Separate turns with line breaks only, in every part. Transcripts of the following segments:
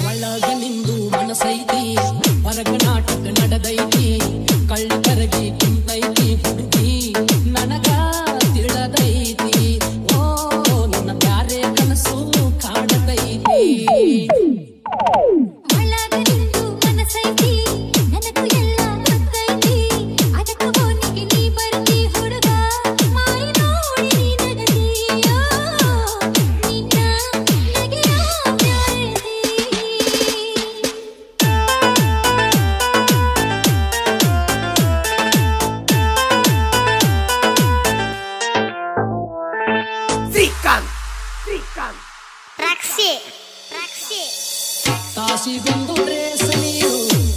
ಒಳಗ ನಿಂದು ಮನಸೈತಿ ಹೊರಗ ನಾಟಕ ನಡೆದೈತಿ ಕಳ್ಳ ಕರಗಿ ಕುಂತೈತಿ ಹುಡುಗಿ ನನಗ ತಿಳಿದೈತಿ ಓ ನನ್ನ ಬ್ಯಾರೆ ಕನಸು ಕಾಣತೈತಿ ತಾಸಿಗೊಂದು ಡ್ರೆಸ್ ನೀನು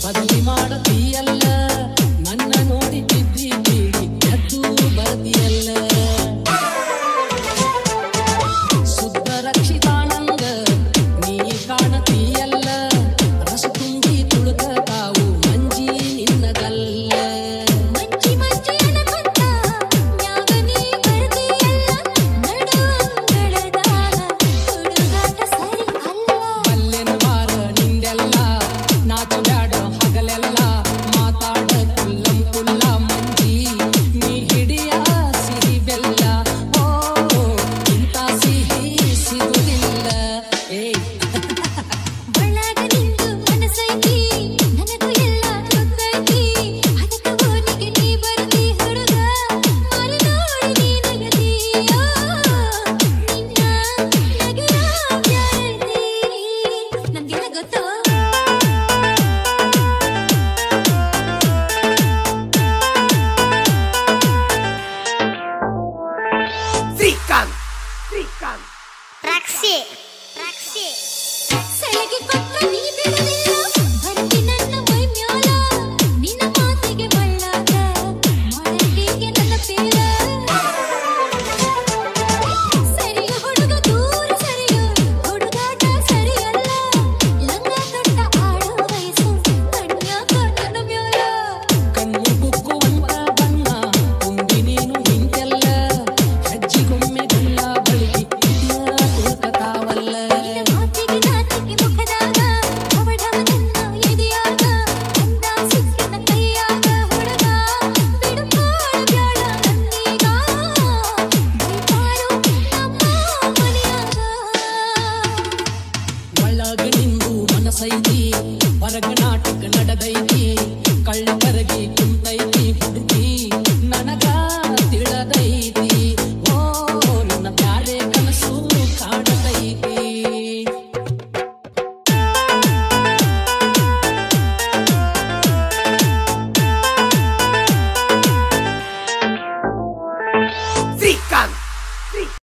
ಬದಲಿ ಮಾಡತೀಯಲ್ಲ ನನ್ನ ನೋಡಿ ತಿದ್ದಿ ಬೀಳಿ ಎದ್ದು ಬರ್ದಿಯಲ್ಲ ಶುದ್ಧ ರಕ್ಷಿತಾನಂದ ನೀ ಕಾಣತೀಯಲ್ಲ ರಸ ತುಂಬಿ ತುಳುಕ ತಾವು ಮಂಜಿ ನಿನ್ನದಲ್ಲ ಹೊರಗ